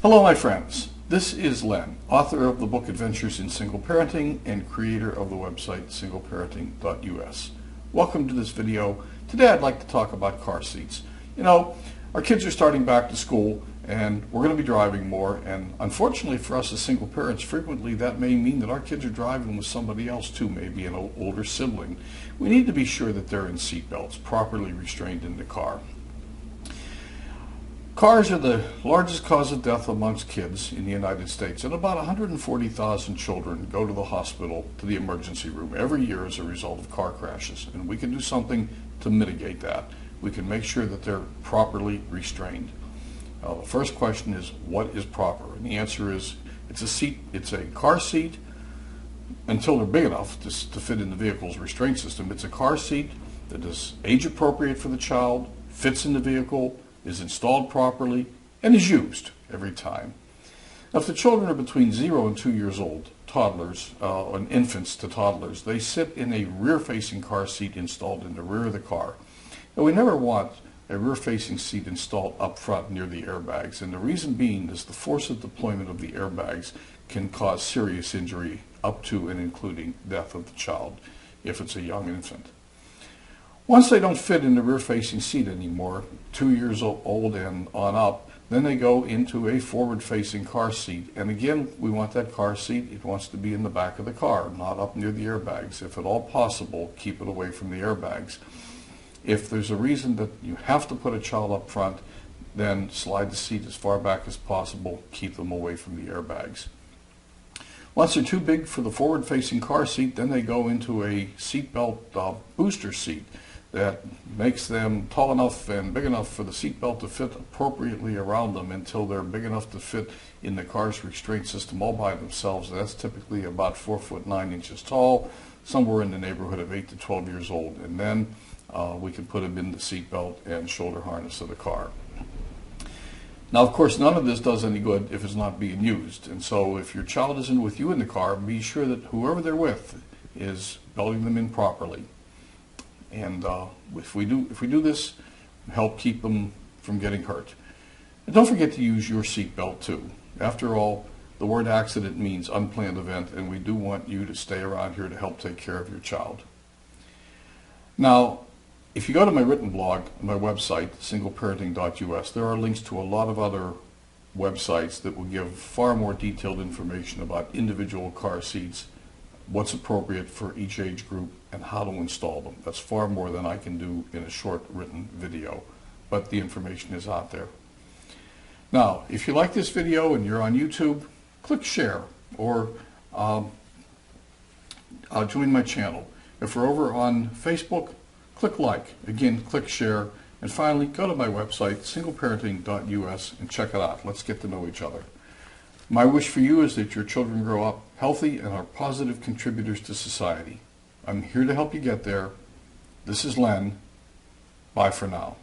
Hello my friends, this is Len, author of the book Adventures in Single Parenting and creator of the website singleparenting.us. Welcome to this video. Today I'd like to talk about car seats. You know, our kids are starting back to school and we're going to be driving more, and unfortunately for us as single parents, frequently that may mean that our kids are driving with somebody else too, maybe an older sibling. We need to be sure that they're in seat belts, properly restrained in the car. Cars are the largest cause of death amongst kids in the United States, and about 140,000 children go to the hospital, to the emergency room, every year as a result of car crashes. And we can do something to mitigate that. We can make sure that they're properly restrained. The first question is, what is proper? And the answer is, it's a car seat until they're big enough to fit in the vehicle's restraint system. It's a car seat that is age appropriate for the child, fits in the vehicle, is installed properly, and is used every time. Now, if the children are between 0 and 2 years old, toddlers, and infants to toddlers, they sit in a rear-facing car seat installed in the rear of the car. Now, we never want a rear-facing seat installed up front near the airbags, and the reason being is the force of deployment of the airbags can cause serious injury up to and including death of the child if it's a young infant. Once they don't fit in the rear-facing seat anymore, 2 years old and on up, then they go into a forward-facing car seat. And again, we want that car seat, it wants to be in the back of the car, not up near the airbags. If at all possible, keep it away from the airbags. If there's a reason that you have to put a child up front, then slide the seat as far back as possible, keep them away from the airbags. Once they're too big for the forward-facing car seat, then they go into a seatbelt booster seat that makes them tall enough and big enough for the seatbelt to fit appropriately around them until they're big enough to fit in the car's restraint system all by themselves. That's typically about 4 foot 9 inches tall, somewhere in the neighborhood of 8 to 12 years old. And then we can put them in the seatbelt and shoulder harness of the car. Now, of course, none of this does any good if it's not being used. And so if your child isn't with you in the car, be sure that whoever they're with is belting them in properly. And if we do this, help keep them from getting hurt. And don't forget to use your seatbelt too. After all, the word accident means unplanned event, and we do want you to stay around here to help take care of your child. Now, if you go to my written blog on my website, singleparenting.us, there are links to a lot of other websites that will give far more detailed information about individual car seats, what's appropriate for each age group, and how to install them. That's far more than I can do in a short written video, but the information is out there. Now, if you like this video and you're on YouTube, click share or join my channel. If we're over on Facebook, click like. Again, click share. And finally, go to my website, singleparenting.us, and check it out. Let's get to know each other. My wish for you is that your children grow up healthy and are positive contributors to society. I'm here to help you get there. This is Len. Bye for now.